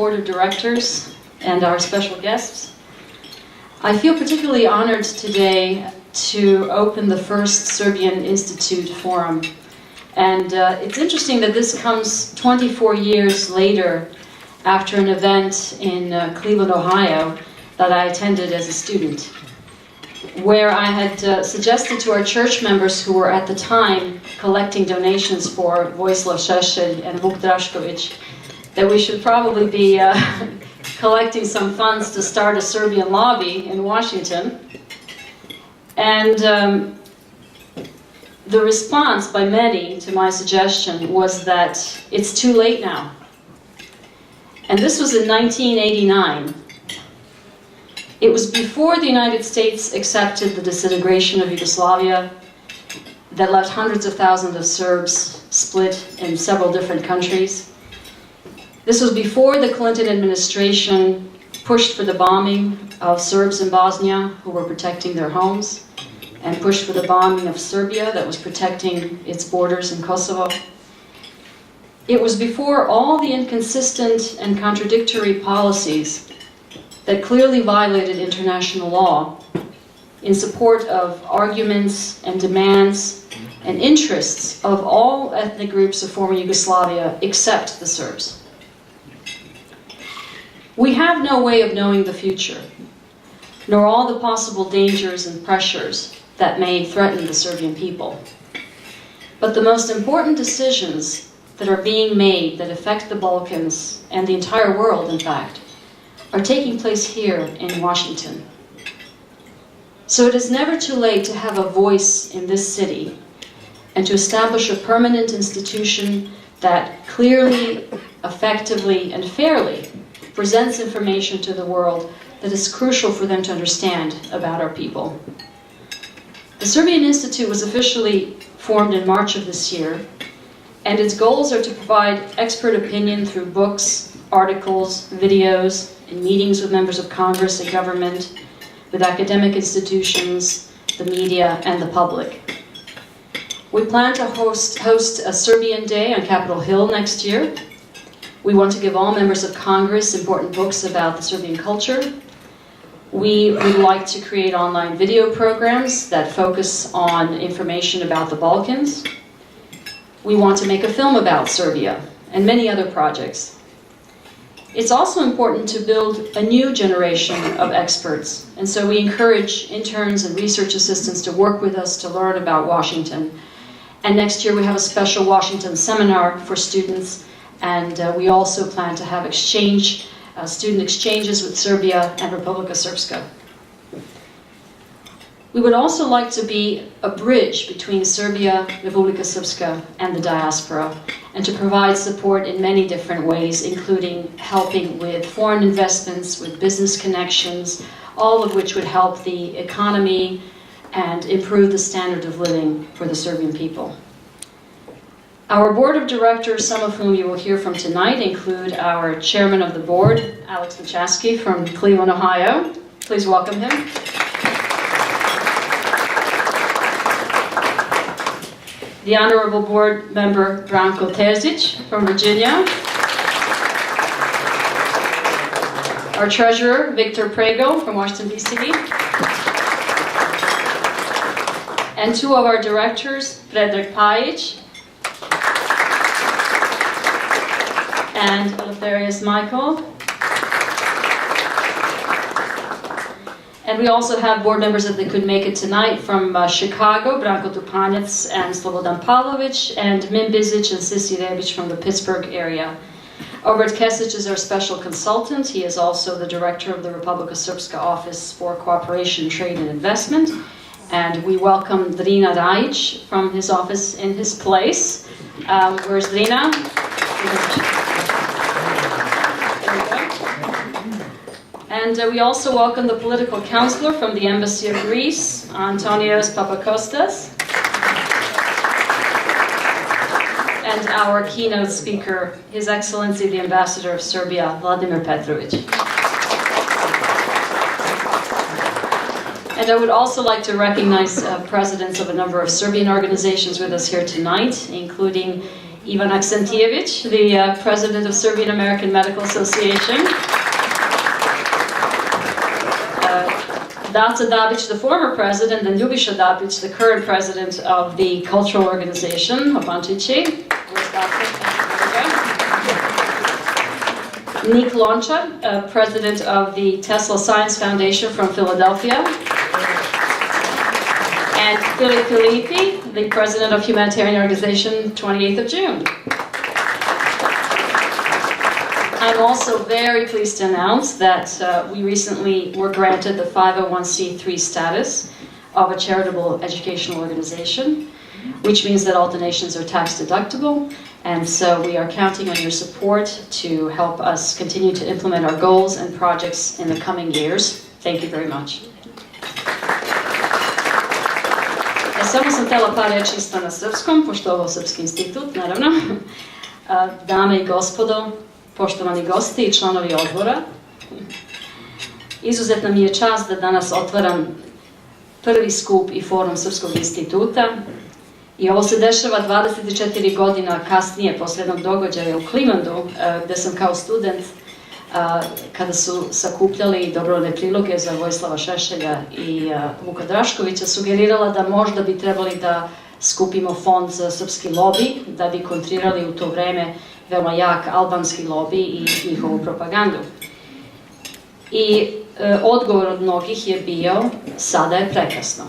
Board of Directors and our special guests. I feel particularly honored today to open the first Serbian Institute Forum. And it's interesting that this comes 24 years later after an event in Cleveland, Ohio that I attended as a student, where I had suggested to our church members who were at the time collecting donations for Vojislav Šešelj and Vuk Drašković that we should probably be collecting some funds to start a Serbian lobby in Washington. And the response by many to my suggestion was that it's too late now. And this was in 1989. It was before the United States accepted the disintegration of Yugoslavia that left hundreds of thousands of Serbs split in several different countries. This was before the Clinton administration pushed for the bombing of Serbs in Bosnia who were protecting their homes, and pushed for the bombing of Serbia that was protecting its borders in Kosovo. It was before all the inconsistent and contradictory policies that clearly violated international law in support of arguments and demands and interests of all ethnic groups of former Yugoslavia except the Serbs. We have no way of knowing the future, nor all the possible dangers and pressures that may threaten the Serbian people. But the most important decisions that are being made that affect the Balkans and the entire world, in fact, are taking place here in Washington. So it is never too late to have a voice in this city and to establish a permanent institution that clearly, effectively, and fairly presents information to the world that is crucial for them to understand about our people. The Serbian Institute was officially formed in March of this year, and its goals are to provide expert opinion through books, articles, videos, and meetings with members of Congress and government, with academic institutions, the media, and the public. We plan to host a Serbian Day on Capitol Hill next year. We want to give all members of Congress important books about the Serbian culture. We would like to create online video programs that focus on information about the Balkans. We want to make a film about Serbia and many other projects. It's also important to build a new generation of experts, and so we encourage interns and research assistants to work with us to learn about Washington. And next year we have a special Washington seminar for students, and we also plan to have student exchanges with Serbia and Republika Srpska. We would also like to be a bridge between Serbia, Republika Srpska, and the diaspora, and to provide support in many different ways, including helping with foreign investments, with business connections, all of which would help the economy and improve the standard of living for the Serbian people. Our board of directors, some of whom you will hear from tonight, include our chairman of the board, Alex Machaski from Cleveland, Ohio. Please welcome him. The honorable board member, Branko Terzic from Virginia. Our treasurer, Victor Prego from Washington, D.C. And two of our directors, Predrag Pajic and Eleftherios Michael. And we also have board members that they could make it tonight from Chicago, Branko Tupanec and Slobodan Pavlovic, and Mim Bizic and Sisi Rebic from the Pittsburgh area. Obert Kesic is our special consultant. He is also the director of the Republika Srpska Office for Cooperation, Trade and Investment. And we welcome Drina Rajic from his office in his place. Where's Drina? And we also welcome the political counselor from the Embassy of Greece, Antonios Papakostas. And our keynote speaker, His Excellency the Ambassador of Serbia, Vladimir Petrovic. And I would also like to recognize presidents of a number of Serbian organizations with us here tonight, including Ivan Aksentijevic, the president of Serbian American Medical Association. Daca Dabic, the former president, and Ljubiša Dabic, the current president of the cultural organization, Hopančići. Nik Lončar, president of the Tesla Science Foundation from Philadelphia. And Filip Filipi, the president of humanitarian organization, 28th of June. I'm also very pleased to announce that we recently were granted the 501c3 status of a charitable educational organization, which means that all donations are tax deductible, and so we are counting on your support to help us continue to implement our goals and projects in the coming years. Thank you very much. Samo sam htjela par reći isto na srpskom, pošto je ovo Srpski institut, naravno. Dame i gospodo, poštovani gosti i članovi odbora, izuzetna mi je čast da danas otvaram prvi skup i forum Srpskog instituta. I ovo se dešava 24 godina kasnije, posle jednog događaja u Klimandu, gde sam kao student, kada su sakupljali dobrovoljne priloge za Vojislava Šešelja i Vuka Draškovića, sugerirala da možda bi trebali da skupimo fond za srpski lobi, da bi kontrirali u to vreme veoma jak albanski lobi i njihovu propagandu. I odgovor od mnogih je bio, sada je prekasno.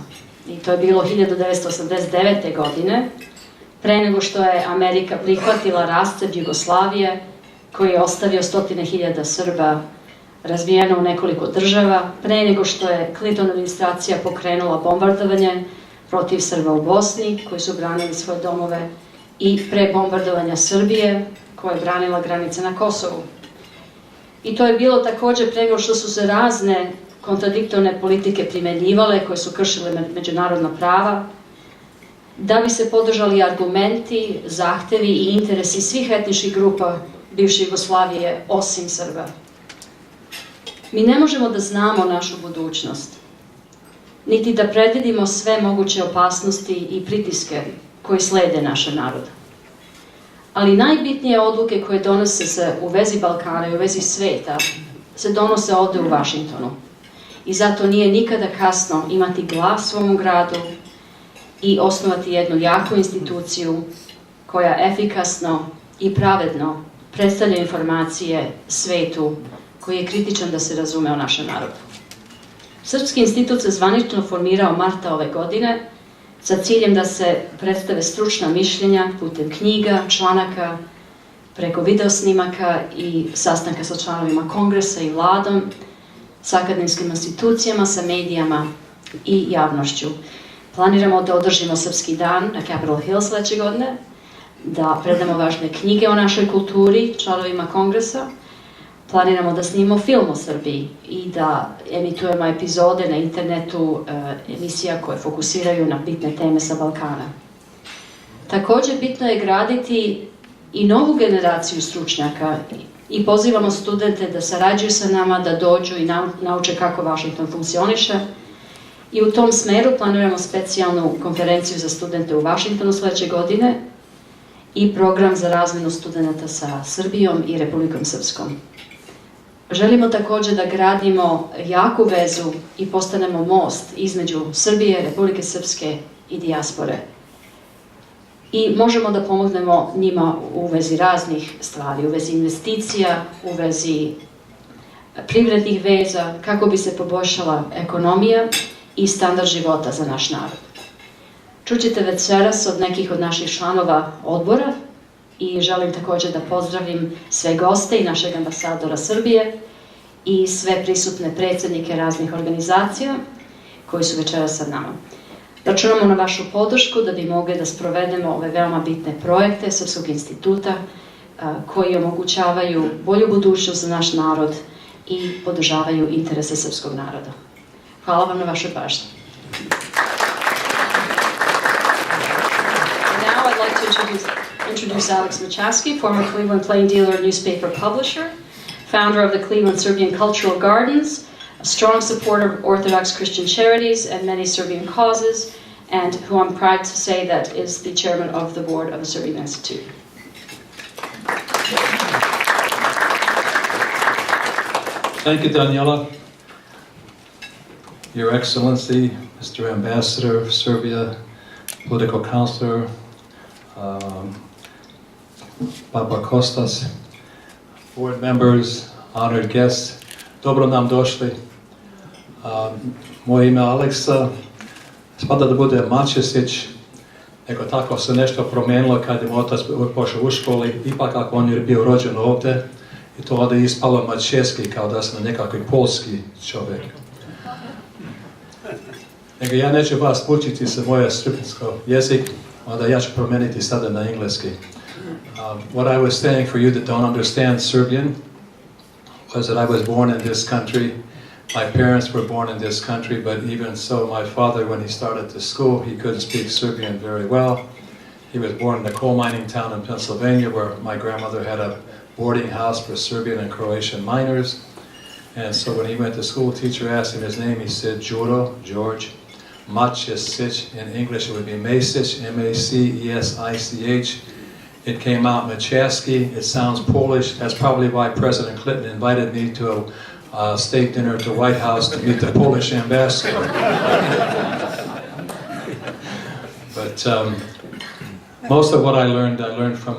I to je bilo 1989. godine, pre nego što je Amerika prihvatila rascep Jugoslavije, koji je ostavio 100.000 Srba razbijeno u nekoliko država, pre nego što je Clinton administracija pokrenula bombardovanje protiv Srba u Bosni, koji su branili svoje domove, i pre bombardovanja Srbije, koja je branila granice na Kosovu. I to je bilo takođe pre nego što su se razne kontradiktorne politike primenjivale, koje su kršile međunarodna prava, da bi se podržali argumenti, zahtevi i interesi svih etničkih grupa bivše Jugoslavije, osim Srba. Mi ne možemo da znamo našu budućnost, niti da predvidimo sve moguće opasnosti i pritiske koji slede naša naroda. Ali najbitnije odluke koje donose se u vezi Balkana i u vezi sveta se donose ovde u Vašingtonu. I zato nije nikada kasno imati glas u ovom gradu i osnovati jednu jaku instituciju koja efikasno i pravedno predstavlja informacije svetu koji je kritičan da se razume o našem narodu. Srpski institut se zvanično formirao marta ove godine sa ciljem da se predstave stručna mišljenja putem knjiga, članaka, preko videosnimaka i sastanka sa članovima kongresa i vladom, sa akademskim institucijama, sa medijama i javnošću. Planiramo da održimo Srpski dan na Capitol Hill sledeće godine, da predamo važne knjige o našoj kulturi članovima kongresa. Planiramo da snimimo film o Srbiji i da emitujemo epizode na internetu, emisija koje fokusiraju na bitne teme sa Balkana. Takođe, bitno je graditi i novu generaciju stručnjaka i pozivamo studente da sarađuju sa nama, da dođu i nauče kako Vašington funkcioniše. I u tom smeru planiramo specijalnu konferenciju za studente u Vašingtonu sledeće godine i program za razmenu studenta sa Srbijom i Republikom Srpskom. Želimo takođe da gradimo jaku vezu i postanemo most između Srbije, Republike Srpske i dijaspore. I možemo da pomognemo njima u vezi raznih stvari, u vezi investicija, u vezi privrednih veza, kako bi se poboljšala ekonomija i standard života za naš narod. Čućete večeras od nekih od naših članova odbora i želim također da pozdravim sve goste i našeg ambasadora Srbije i sve prisutne predsjednike raznih organizacija koji su večeras sa nama. Računamo na vašu podršku da bi mogli da sprovedemo ove veoma bitne projekte Srpskog instituta koji omogućavaju bolju budućnost za naš narod i podržavaju interese srpskog naroda. Hvala vam na vašoj pažnji. Now I'd like to introduce Alex Machaski, former Cleveland Plain Dealer newspaper publisher, founder of the Cleveland Serbian Cultural Gardens, a strong supporter of Orthodox Christian charities and many Serbian causes, and who I'm proud to say that is the chairman of the board of the Serbian Institute. Thank you, Daniela. Your Excellency, Mr. Ambassador of Serbia, political counselor, Papa Kostas, board members, honored guests, dobro nam došli. Moje ime Aleksa, spada da bude Mačesić, nego tako se nešto promijenilo kad je moj otac pošao u školi, ipak ako on je bio rođen ovdje, i to onda je ispalo Mačeski, kao da sam nekakvi polski čovjek. Nego ja neću vas učiti sa moje srpski jezik, onda ja ću promijeniti sada na engleski. What I was saying for you that don't understand Serbian was that I was born in this country. My parents were born in this country, but even so, my father, when he started to school, he couldn't speak Serbian very well. He was born in a coal mining town in Pennsylvania where my grandmother had a boarding house for Serbian and Croatian miners. And so when he went to school, teacher asked him his name, he said Đuro, George. Mačesić, in English it would be Mesić, M-A-C-E-S-I-C-H. It came out Machaski. It sounds Polish. That's probably why President Clinton invited me to a state dinner at the White House to meet the Polish ambassador. But most of what I learned from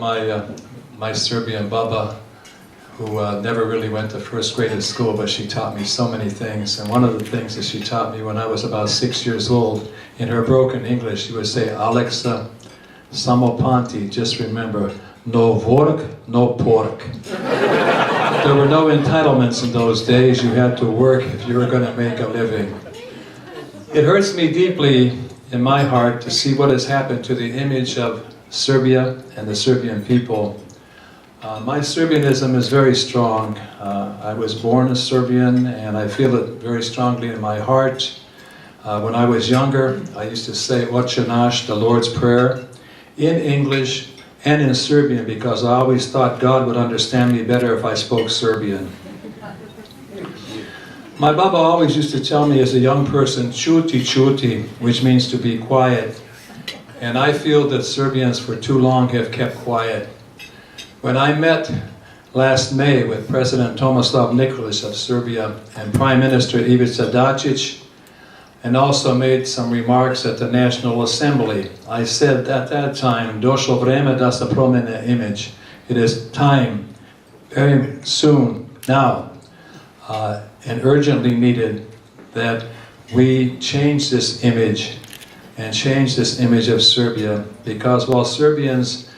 my Serbian baba, who never really went to first grade at school, but she taught me so many things. And one of the things that she taught me when I was about 6 years old, in her broken English, she would say, Aleksa, samo panti, just remember, no vork, no pork. There were no entitlements in those days. You had to work if you were going to make a living. It hurts me deeply in my heart to see what has happened to the image of Serbia and the Serbian people. My Serbianism is very strong. I was born a Serbian and I feel it very strongly in my heart. When I was younger, I used to say Oče naš, the Lord's Prayer, in English and in Serbian, because I always thought God would understand me better if I spoke Serbian. My Baba always used to tell me as a young person, "Čuti, čuti," which means to be quiet. And I feel that Serbians for too long have kept quiet. When I met last May with President Tomislav Nikolić of Serbia and Prime Minister Ivica Dačić, and also made some remarks at the National Assembly, I said at that time, došlo vreme da se promene image. It is time, very soon, now, and urgently needed that we change this image and change this image of Serbia, because while Serbians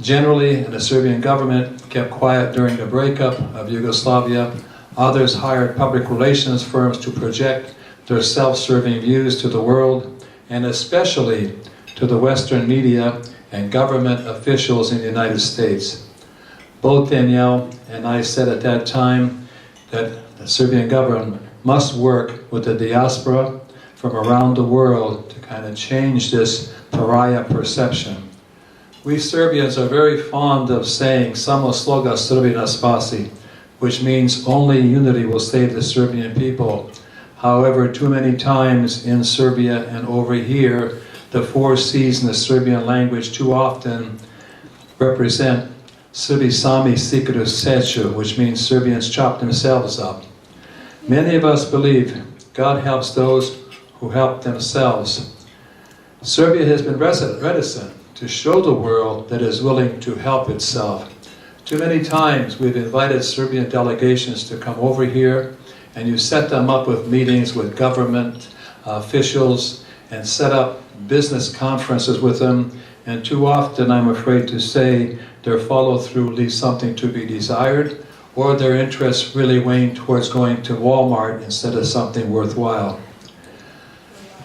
generally and the Serbian government kept quiet during the breakup of Yugoslavia, others hired public relations firms to project their self-serving views to the world, and especially to the Western media and government officials in the United States. Both Danielle and I said at that time that the Serbian government must work with the diaspora from around the world to kind of change this pariah perception. We Serbians are very fond of saying "Samo sloga Srbina spasi," which means only unity will save the Serbian people. However, too many times in Serbia and over here, the 4 C's in the Serbian language too often represent Srbi sami sikru seču, which means Serbians chop themselves up. Many of us believe God helps those who help themselves. Serbia has been reticent to show the world that it is willing to help itself. Too many times we've invited Serbian delegations to come over here, and you set them up with meetings with government officials and set up business conferences with them, and too often, I'm afraid to say, their follow-through leaves something to be desired, or their interests really wane towards going to Walmart instead of something worthwhile.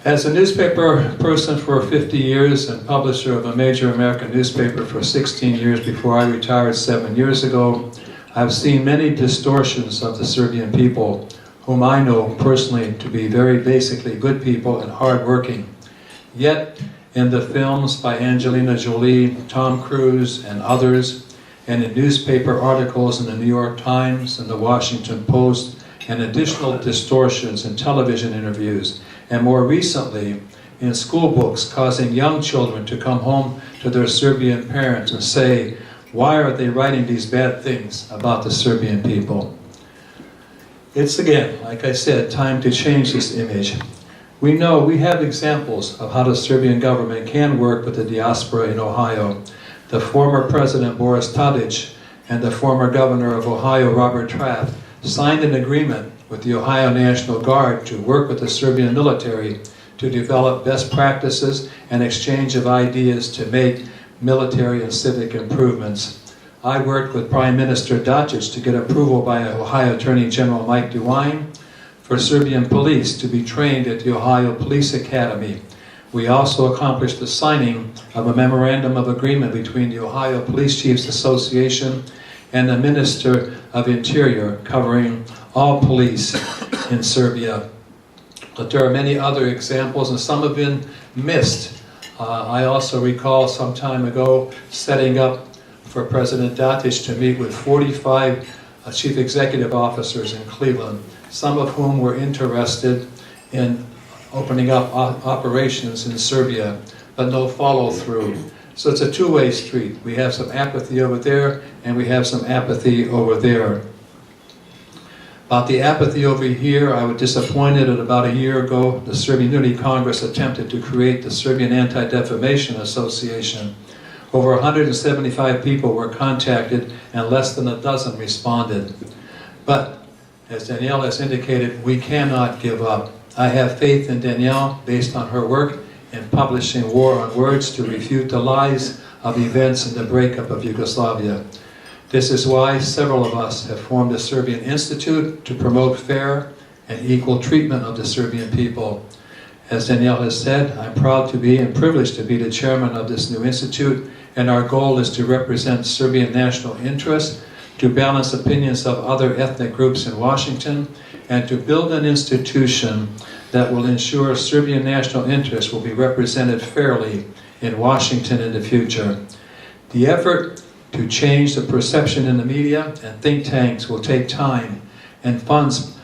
As a newspaper person for 50 years and publisher of a major American newspaper for 16 years before I retired 7 years ago, I've seen many distortions of the Serbian people, whom I know personally to be very basically good people and hardworking. Yet, in the films by Angelina Jolie, Tom Cruise, and others, and in newspaper articles in the New York Times and the Washington Post, and additional distortions in television interviews, and more recently in school books causing young children to come home to their Serbian parents and say, why are they writing these bad things about the Serbian people? It's again, like I said, time to change this image. We know we have examples of how the Serbian government can work with the diaspora in Ohio. The former President Boris Tadic and the former Governor of Ohio, Robert Trapp, signed an agreement with the Ohio National Guard to work with the Serbian military to develop best practices and exchange of ideas to make military and civic improvements. I worked with Prime Minister Dacic to get approval by Ohio Attorney General Mike DeWine for Serbian police to be trained at the Ohio Police Academy. We also accomplished the signing of a memorandum of agreement between the Ohio Police Chiefs Association and the Minister of Interior covering all police in Serbia. But there are many other examples, and some have been missed. I also recall some time ago setting up for President Dacic to meet with 45 chief executive officers in Cleveland, some of whom were interested in opening up operations in Serbia, but no follow-through. So it's a two-way street. We have some apathy over there, and we have some apathy over there. About the apathy over here, I was disappointed that about a year ago, the Serbian Unity Congress attempted to create the Serbian Anti-Defamation Association. Over 175 people were contacted, and less than a dozen responded. But, as Danielle has indicated, we cannot give up. I have faith in Danielle based on her work in publishing War on Words to refute the lies of events in the breakup of Yugoslavia. This is why several of us have formed a Serbian Institute to promote fair and equal treatment of the Serbian people. As Danielle has said, I'm proud to be and privileged to be the chairman of this new institute, and our goal is to represent Serbian national interests, to balance opinions of other ethnic groups in Washington, and to build an institution that will ensure Serbian national interests will be represented fairly in Washington in the future. The effort to change the perception in the media and think tanks will take time and funds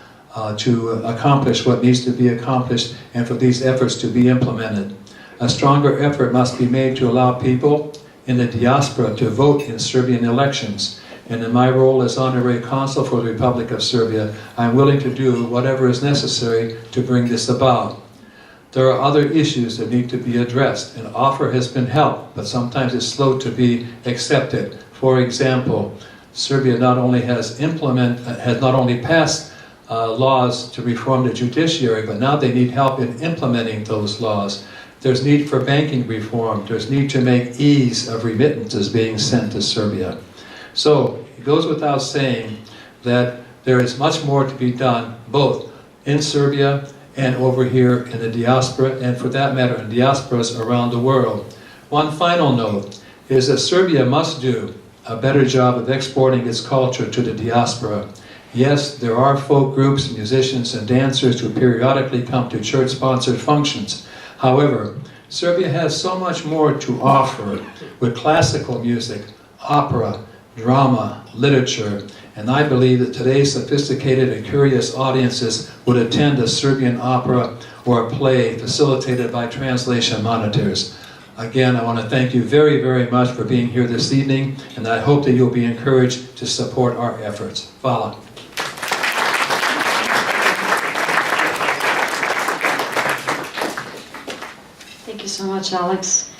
to accomplish what needs to be accomplished and for these efforts to be implemented. A stronger effort must be made to allow people in the diaspora to vote in Serbian elections. And in my role as Honorary Consul for the Republic of Serbia, I'm willing to do whatever is necessary to bring this about. There are other issues that need to be addressed. An offer has been helped, but sometimes it's slow to be accepted. For example, Serbia not only has not only passed laws to reform the judiciary, but now they need help in implementing those laws. There's need for banking reform. There's need to make ease of remittances being sent to Serbia. So it goes without saying that there is much more to be done, both in Serbia and over here in the diaspora, and for that matter, in diasporas around the world. One final note is that Serbia must do a better job of exporting its culture to the diaspora. Yes, there are folk groups, musicians, and dancers who periodically come to church-sponsored functions. However, Serbia has so much more to offer with classical music, opera, drama, literature, and I believe that today's sophisticated and curious audiences would attend a Serbian opera or a play facilitated by translation monitors. Again, I want to thank you very, very much for being here this evening, and I hope that you'll be encouraged to support our efforts. Hvala. Thank you so much. much, Alex.